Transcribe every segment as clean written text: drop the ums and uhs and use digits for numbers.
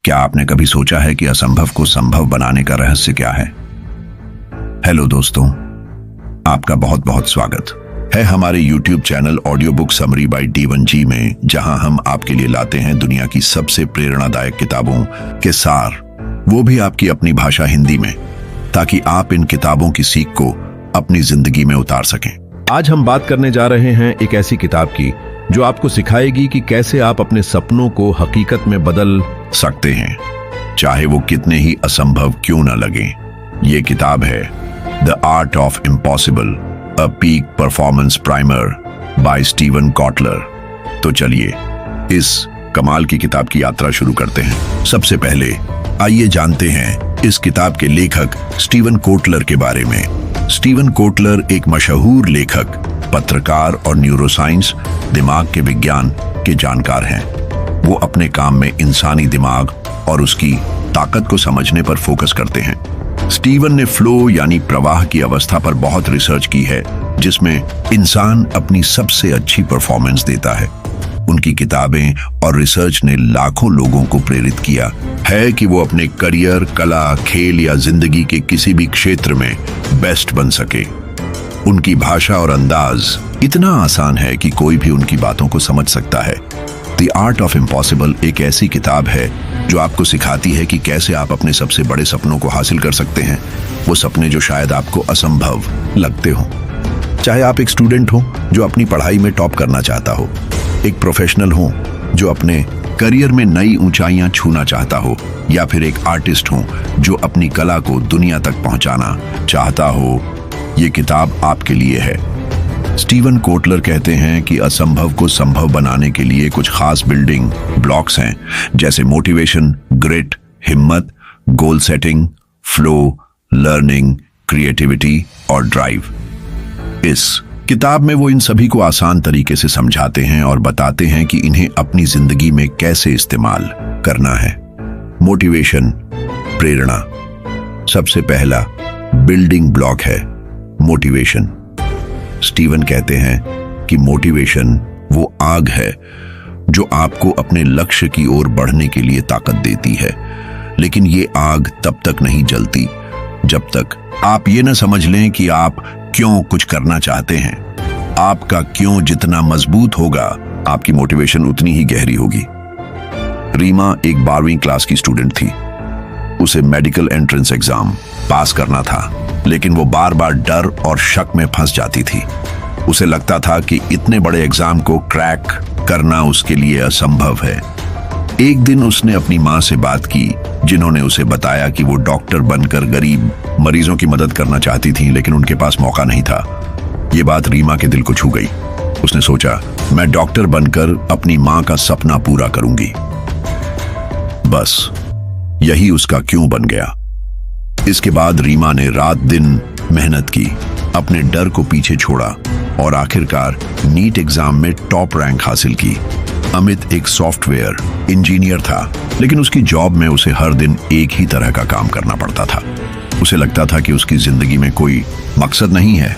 क्या आपने कभी सोचा है कि असंभव को संभव बनाने का रहस्य क्या है? हेलो दोस्तों, आपका बहुत बहुत स्वागत है हमारे YouTube channel audio book summary by D1G में, जहां हम आपके लिए लाते हैं दुनिया की सबसे प्रेरणादायक किताबों के सार, वो भी आपकी अपनी भाषा हिंदी में, ताकि आप इन किताबों की सीख को अपनी जिंदगी में उतार सकें। आज हम बात करने जा रहे हैं एक ऐसी किताब की जो आपको सिखाएगी कि कैसे आप अपने सपनों को हकीकत में बदल सकते हैं, चाहे वो कितने ही असंभव क्यों न लगे। ये किताब है the art of impossible, a peak performance primer by Steven Kotler. तो चलिए इस कमाल की किताब की यात्रा शुरू करते हैं। सबसे पहले आइए जानते हैं इस किताब के लेखक स्टीवन कोटलर के बारे में। स्टीवन कोटलर एक मशहूर लेखक, पत्रकार और न्यूरोसाइंस दिमाग के विज्ञान के जानकार हैं। वो अपने काम में इंसानी दिमाग और उसकी ताकत को समझने पर फोकस करते हैं। स्टीवन ने फ्लो यानी प्रवाह की अवस्था पर बहुत रिसर्च की है, जिसमें इंसान अपनी सबसे अच्छी परफॉर्मेंस देता है। उनकी किताबें और रिसर्च ने लाखों लोगों को प्रेरित किया है कि वो अपने करियर, कला, खेल या जिंदगी के किसी भी क्षेत्र में बेस्ट बन सके। उनकी भाषा और अंदाज इतना आसान है कि कोई भी उनकी बातों को समझ सकता है। द आर्ट ऑफ इम्पॉसिबल एक ऐसी किताब है जो आपको सिखाती है कि कैसे आप अपने सबसे बड़े सपनों को हासिल कर सकते हैं, वो सपने जो शायद आपको असंभव लगते हो। चाहे आप एक स्टूडेंट हो जो अपनी पढ़ाई में टॉप करना चाहता हो, एक प्रोफेशनल हो जो अपने करियर में नई ऊंचाइयां छूना चाहता हो, या फिर एक आर्टिस्ट हो जो अपनी कला को दुनिया तक पहुंचाना चाहता हो, ये किताब आपके लिए है। स्टीवन कोटलर कहते हैं कि असंभव को संभव बनाने के लिए कुछ खास बिल्डिंग ब्लॉक्स हैं, जैसे मोटिवेशन, ग्रिट, हिम्मत, goal setting, flow, learning, creativity और ड्राइव। इस किताब में वो इन सभी को आसान तरीके से समझाते हैं और बताते हैं कि इन्हें अपनी जिंदगी में कैसे इस्तेमाल करना है। मोटिवेशन, प्रेरणा। सबसे पहला बिल्डिंग ब्लॉक है मोटिवेशन। स्टीवन कहते हैं कि मोटिवेशन वो आग है जो आपको अपने लक्ष्य की ओर बढ़ने के लिए ताकत देती है, लेकिन ये आग तब तक नहीं जलती जब तक आप ये न समझ लें कि आप क्यों कुछ करना चाहते हैं। आपका क्यों जितना मजबूत होगा, आपकी मोटिवेशन उतनी ही गहरी होगी। रीमा एक 12वीं क्लास की स्टूडेंट थी। उसे मेडिकल एंट्रेंस एग्जाम पास करना था, लेकिन वो बार बार डर और शक में फंस जाती थी। उसे लगता था कि इतने बड़े एग्जाम को क्रैक करना उसके लिए असंभव है। एक दिन उसने अपनी माँ से बात की, जिन्होंने उसे बताया कि वो डॉक्टर बनकर गरीब मरीजों की मदद करना चाहती थी, लेकिन उनके पास मौका नहीं था। ये बात रीमा के दिल को छू गई। उसने सोचा, मैं डॉक्टर बनकर अपनी माँ का सपना पूरा करूंगी। बस यही उसका क्यों बन गया। इसके बाद रीमा ने रात दिन मेहनत की, अपने डर को पीछे छोड़ा और आखिरकार नीट एग्जाम में टॉप रैंक हासिल की। अमित एक सॉफ्टवेयर इंजीनियर था, लेकिन उसकी जॉब में उसे हर दिन एक ही तरह का काम करना पड़ता था। उसे लगता था कि उसकी जिंदगी में कोई मकसद नहीं है।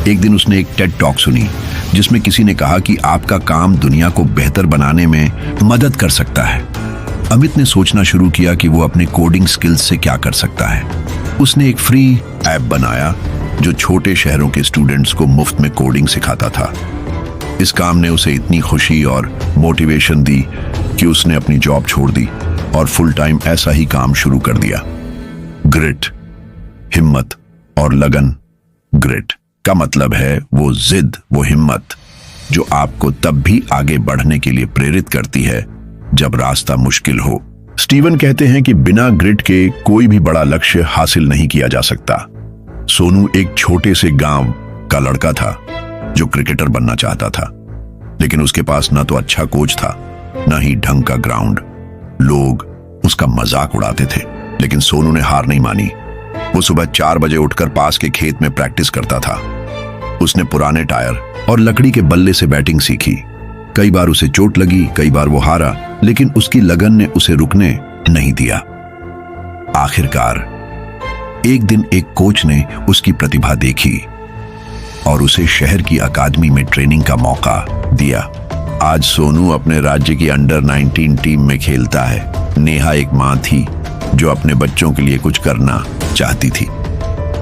एक दिन उसने एक टेड टॉक सुनी, जिसमें किसी ने कहा कि आपका काम दुनिया को बेहतर बनाने में मदद कर सकता है। अमित ने सोचना शुरू किया कि वो अपने कोडिंग स्किल्स से क्या कर सकता है। उसने एक फ्री ऐप बनाया जो छोटे शहरों के स्टूडेंट्स को मुफ्त में कोडिंग सिखाता था। इस काम ने उसे इतनी खुशी और मोटिवेशन दी कि उसने अपनी जॉब छोड़ दी और फुल टाइम ऐसा ही काम शुरू कर दिया। ग्रिट, हिम्मत और लगन। ग्रिट का मतलब है वो जिद, वो हिम्मत जो आपको तब भी आगे बढ़ने के लिए प्रेरित करती है जब रास्ता मुश्किल हो। स्टीवन कहते हैं कि बिना ग्रिट के कोई भी बड़ा लक्ष्य हासिल नहीं किया जा सकता। सोनू एक छोटे से गांव का लड़का था जो क्रिकेटर बनना चाहता था, लेकिन उसके पास न तो अच्छा कोच था, न ही ढंग का ग्राउंड। लोग उसका मजाक उड़ाते थे, लेकिन सोनू ने हार नहीं मानी। वो सुबह 4 बजे उठकर पास के खेत में प्रैक्टिस करता था। उसने पुराने टायर और लकड़ी के बल्ले से बैटिंग सीखी। कई बार उसे चोट लगी, कई बार वो हारा, लेकिन उसकी लगन ने उसे रुकने नहीं दिया। आखिरकार एक दिन एक कोच ने उसकी प्रतिभा देखी और उसे शहर की अकादमी में ट्रेनिंग का मौका दिया। आज सोनू अपने राज्य की अंडर 19 टीम में खेलता है। नेहा एक माँ थी जो अपने बच्चों के लिए कुछ करना चाहती थी।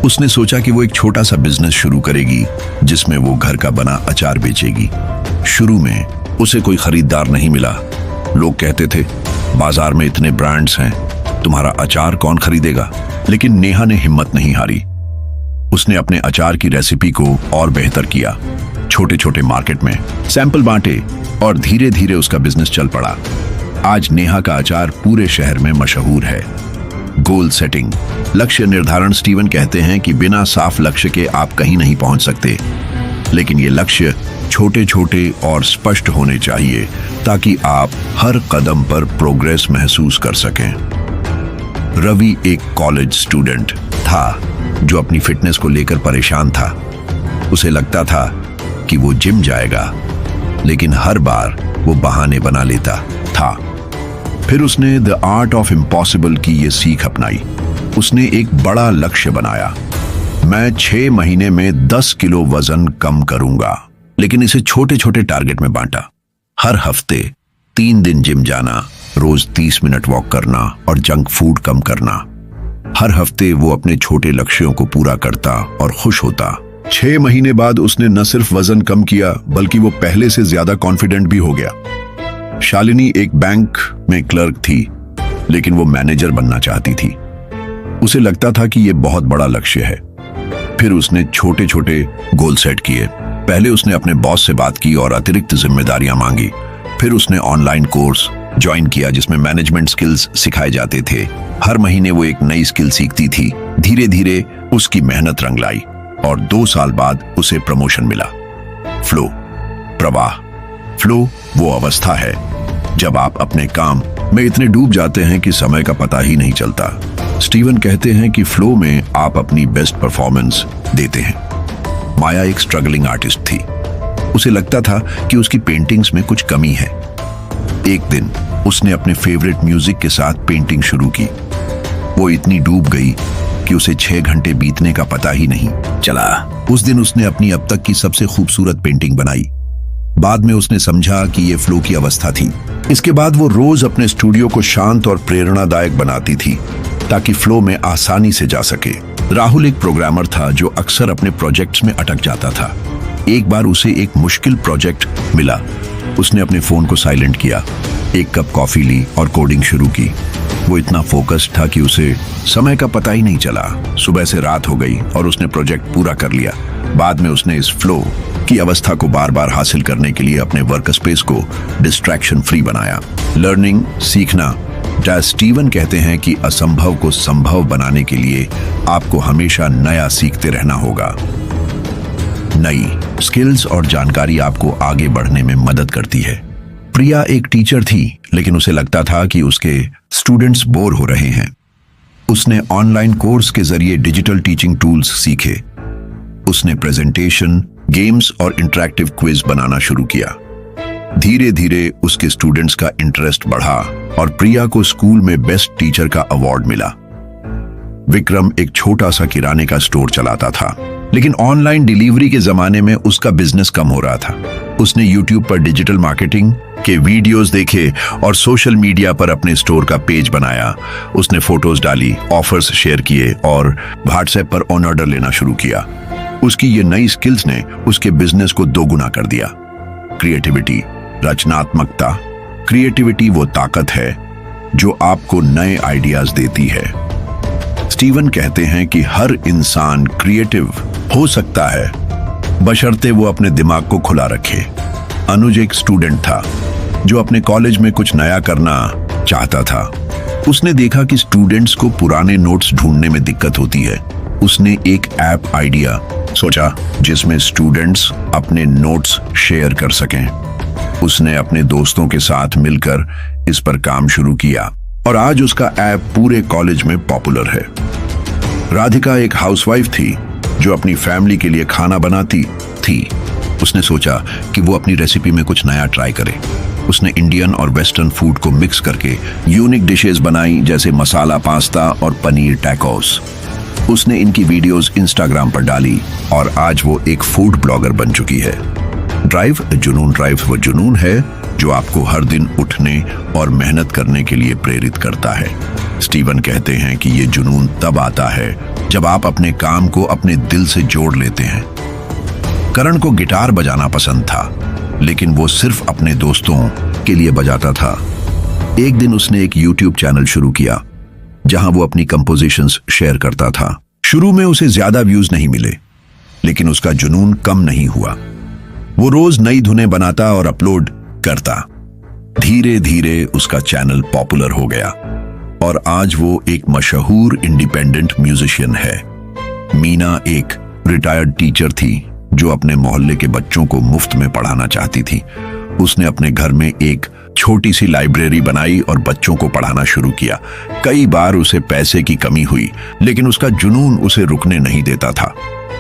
उसने सोचा कि वो एक छोटा सा बिजनेस शुरू करेगी जिसमें वो घर का बना अचार बेचेगी। शुरू में उसे कोई खरीदार नहीं मिला। लोग कहते थे, बाजार में इतने ब्रांड्स हैं, तुम्हारा अचार कौन खरीदेगा? लेकिन नेहा ने हिम्मत नहीं हारी। उसने अपने अचार की रेसिपी को और बेहतर किया, छोटे छोटे मार्केट में सैंपल बांटे और धीरे धीरे उसका बिजनेस चल पड़ा। आज नेहा का अचार पूरे शहर में मशहूर है। गोल सेटिंग, लक्ष्य निर्धारण। स्टीवन कहते हैं कि बिना साफ लक्ष्य के आप कहीं नहीं पहुंच सकते, लेकिन ये लक्ष्य छोटे छोटे और स्पष्ट होने चाहिए ताकि आप हर कदम पर प्रोग्रेस महसूस कर सकें। रवि एक कॉलेज स्टूडेंट था जो अपनी फिटनेस को लेकर परेशान था। उसे लगता था कि वो जिम जाएगा, लेकिन हर बार वो बहाने बना लेता था। फिर उसने द आर्ट ऑफ इम्पॉसिबल की ये सीख अपनाई। उसने एक बड़ा लक्ष्य बनाया, मैं 6 महीने में 10 किलो वजन कम करूंगा। लेकिन इसे छोटे छोटे टारगेट में बांटा। हर हफ्ते 3 दिन जिम जाना, रोज 30 मिनट वॉक करना और जंक फूड कम करना। हर हफ्ते वो अपने छोटे लक्ष्यों को पूरा करता और खुश होता। 6 महीने बाद उसने न सिर्फ वजन कम किया बल्कि वो पहले से ज्यादा कॉन्फिडेंट भी हो गया। शालिनी एक बैंक में क्लर्क थी, लेकिन वो मैनेजर बनना चाहती थी। उसे लगता था कि ये बहुत बड़ा लक्ष्य है। फिर उसने छोटे छोटे गोल सेट किए। पहले उसने अपने बॉस से बात की और अतिरिक्त जिम्मेदारियां मांगी। फिर उसने ऑनलाइन कोर्स ज्वाइन किया जिसमें मैनेजमेंट स्किल्स सिखाए जाते थे। हर महीने वो एक नई स्किल सीखती थी। धीरे धीरे उसकी मेहनत रंग लाई और 2 साल बाद उसे प्रमोशन मिला। फ्लो, प्रवाह। फ्लो वो अवस्था है जब आप अपने काम में इतने डूब जाते हैं कि समय का पता ही नहीं चलता। स्टीवन कहते हैं कि फ्लो में आप अपनी बेस्ट परफॉर्मेंस देते हैं। माया एक स्ट्रगलिंग आर्टिस्ट थी। उसे लगता था कि उसकी पेंटिंग्स में कुछ कमी है। एक दिन उसने अपने फेवरेट म्यूजिक के साथ पेंटिंग शुरू की। वो इतनी डूब गई कि उसे 6 घंटे बीतने का पता ही नहीं चला। उस दिन उसने अपनी अब तक की सबसे खूबसूरत पेंटिंग बनाई। बाद में उसने समझा कि ये फ्लो की अवस्था थी। इसके बाद वो रोज अपने स्टूडियो को शांत और प्रेरणादायक बनाती थी ताकि फ्लो में आसानी से जा सके। राहुल एक प्रोग्रामर था जो अक्सर अपने प्रोजेक्ट्स में अटक जाता था। एक बार उसे एक मुश्किल प्रोजेक्ट मिला। उसने अपने फोन को साइलेंट किया, एक कप कॉफी ली और कोडिंग शुरू की। वो इतना फोकस्ड था कि उसे समय का पता ही नहीं चला। सुबह से रात हो गई और उसने प्रोजेक्ट पूरा कर लिया। बाद में उसने इस फ्लो की अवस्था को बार बार हासिल करने के लिए अपने वर्क स्पेस को डिस्ट्रैक्शन फ्री बनाया। लर्निंग, सीखना। जैस स्टीवन कहते हैं कि असंभव को संभव बनाने के लिए आपको हमेशा नया सीखते रहना होगा। नई स्किल्स और जानकारी आपको आगे बढ़ने में मदद करती है। प्रिया एक टीचर थी, लेकिन उसे लगता था कि उसके स्टूडेंट्स बोर हो रहे हैं। उसने ऑनलाइन कोर्स के जरिए डिजिटल टीचिंग टूल्स सीखे। उसने प्रेजेंटेशन, गेम्स और इंटरैक्टिव क्विज बनाना शुरू किया। धीरे धीरे उसके स्टूडेंट्स का इंटरेस्ट बढ़ा और प्रिया को स्कूल में बेस्ट टीचर का अवार्ड मिला। विक्रम एक छोटा सा किराने का स्टोर चलाता था, लेकिन ऑनलाइन डिलीवरी के जमाने में उसका बिजनेस कम हो रहा था। उसने यूट्यूब पर डिजिटल मार्केटिंग के वीडियोस देखे और सोशल मीडिया पर अपने स्टोर का पेज बनाया। उसने फोटोज डाली, ऑफर्स शेयर किए और व्हाट्सएप पर ऑन ऑर्डर लेना शुरू किया। उसकी ये नई स्किल्स ने उसके बिजनेस को दोगुना कर दिया। क्रिएटिविटी, रचनात्मकता। क्रिएटिविटी वो ताकत है जो आपको नए आइडियाज देती है। स्टीवन कहते हैं कि हर इंसान क्रिएटिव हो सकता है, बशर्ते वो अपने दिमाग को खुला रखे। अनुज एक स्टूडेंट था जो अपने कॉलेज में कुछ नया करना चाहता था। उसने देखा कि स्टूडेंट्स को पुराने नोट्स ढूंढने में दिक्कत होती है। उसने एक ऐप आइडिया सोचा जिसमें स्टूडेंट्स अपने नोट्स शेयर कर सकें। उसने अपने दोस्तों के साथ मिलकर इस पर काम शुरू किया और आज उसका ऐप पूरे कॉलेज में पॉपुलर है। राधिका एक हाउसवाइफ थी जो अपनी फैमिली के लिए खाना बनाती थी। उसने सोचा कि वो अपनी रेसिपी में कुछ नया ट्राई करे। उसने इंडियन और वेस्टर्न फूड को मिक्स करके यूनिक डिशेस बनाई, जैसे मसाला पास्ता और पनीर टैकोस। उसने इनकी वीडियोस इंस्टाग्राम पर डाली और आज वो एक फूड ब्लॉगर बन चुकी है। ड्राइव जुनून, ड्राइव वो जुनून है जो आपको हर दिन उठने और मेहनत करने के लिए प्रेरित करता है। स्टीवन कहते हैं कि ये जुनून तब आता है जब आप अपने काम को अपने दिल से जोड़ लेते हैं। करण को गिटार बजाना पसंद था, लेकिन वो सिर्फ अपने दोस्तों के लिए बजाता था। एक दिन उसने एक YouTube चैनल शुरू किया जहां वो अपनी कंपोजिशंस शेयर करता था। शुरू में उसे ज्यादा व्यूज नहीं मिले, लेकिन उसका जुनून कम नहीं हुआ। वो रोज नई धुनें बनाता और अपलोड करता। धीरे धीरे उसका चैनल पॉपुलर हो गया और आज वो एक मशहूर इंडिपेंडेंट म्यूजिशियन है। मीना एक रिटायर्ड टीचर थी जो अपने मोहल्ले के बच्चों को मुफ्त में पढ़ाना चाहती थी। उसने अपने घर में एक छोटी सी लाइब्रेरी बनाई और बच्चों को पढ़ाना शुरू किया। कई बार उसे पैसे की कमी हुई, लेकिन उसका जुनून उसे रुकने नहीं देता था।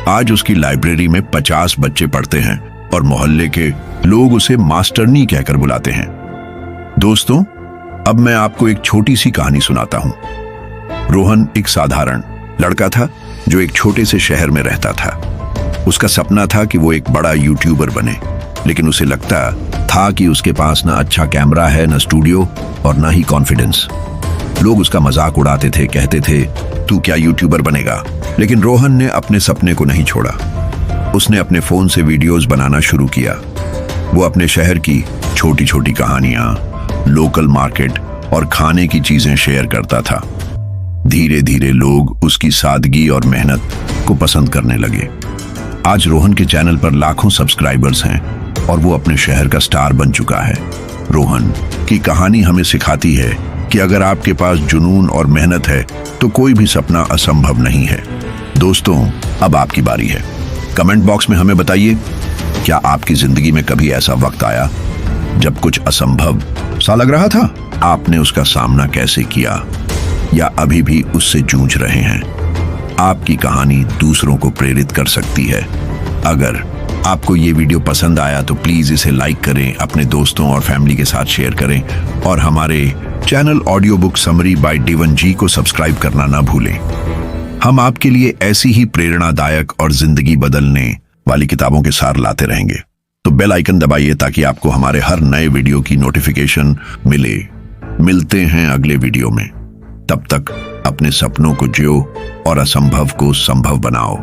आज उसकी लाइब्रेरी में 50 बच्चे पढ़ते हैं और मोहल्ले के लोग उसे मास्टरनी कहकर बुलाते हैं। दोस्तों, अब मैं आपको एक छोटी सी कहानी सुनाता हूं। रोहन एक साधारण लड़का था जो एक छोटे से शहर में रहता था। उसका सपना था कि वो एक बड़ा यूट्यूबर बने, लेकिन उसे लगता था कि उसके पास ना अच्छा कैमरा है, ना स्टूडियो और ना ही कॉन्फिडेंस। लोग उसका मजाक उड़ाते थे, कहते थे तू क्या यूट्यूबर बनेगा। लेकिन रोहन ने अपने सपने को नहीं छोड़ा। उसने अपने फोन से वीडियोस बनाना शुरू किया। वो अपने शहर की छोटी छोटी कहानियां, लोकल मार्केट और खाने की चीजें शेयर करता था। धीरे धीरे लोग उसकी सादगी और मेहनत को पसंद करने लगे। आज रोहन के चैनल पर लाखों सब्सक्राइबर्स हैं और वो अपने शहर का स्टार बन चुका है। रोहन की कहानी हमें सिखाती है कि अगर आपके पास जुनून और मेहनत है तो कोई भी सपना असंभव नहीं है। दोस्तों, अब आपकी बारी है। कमेंट बॉक्स में हमें बताइए, क्या आपकी जिंदगी में कभी ऐसा वक्त आया जब कुछ असंभव सा लग रहा था? आपने उसका सामना कैसे किया, या अभी भी उससे जूझ रहे हैं? आपकी कहानी दूसरों को प्रेरित कर सकती है। अगर आपको ये वीडियो पसंद आया तो प्लीज इसे लाइक करें, अपने दोस्तों और फैमिली के साथ शेयर करें और हमारे channel audio book summary by Divan ji को सब्सक्राइब करना ना भूलें। हम आपके लिए ऐसी ही प्रेरणादायक और जिंदगी बदलने वाली किताबों के सार लाते रहेंगे। तो बेल आइकन दबाइए ताकि आपको हमारे हर नए वीडियो की नोटिफिकेशन मिले। मिलते हैं अगले वीडियो में। तब तक अपने सपनों को जियो और असंभव को संभव बनाओ।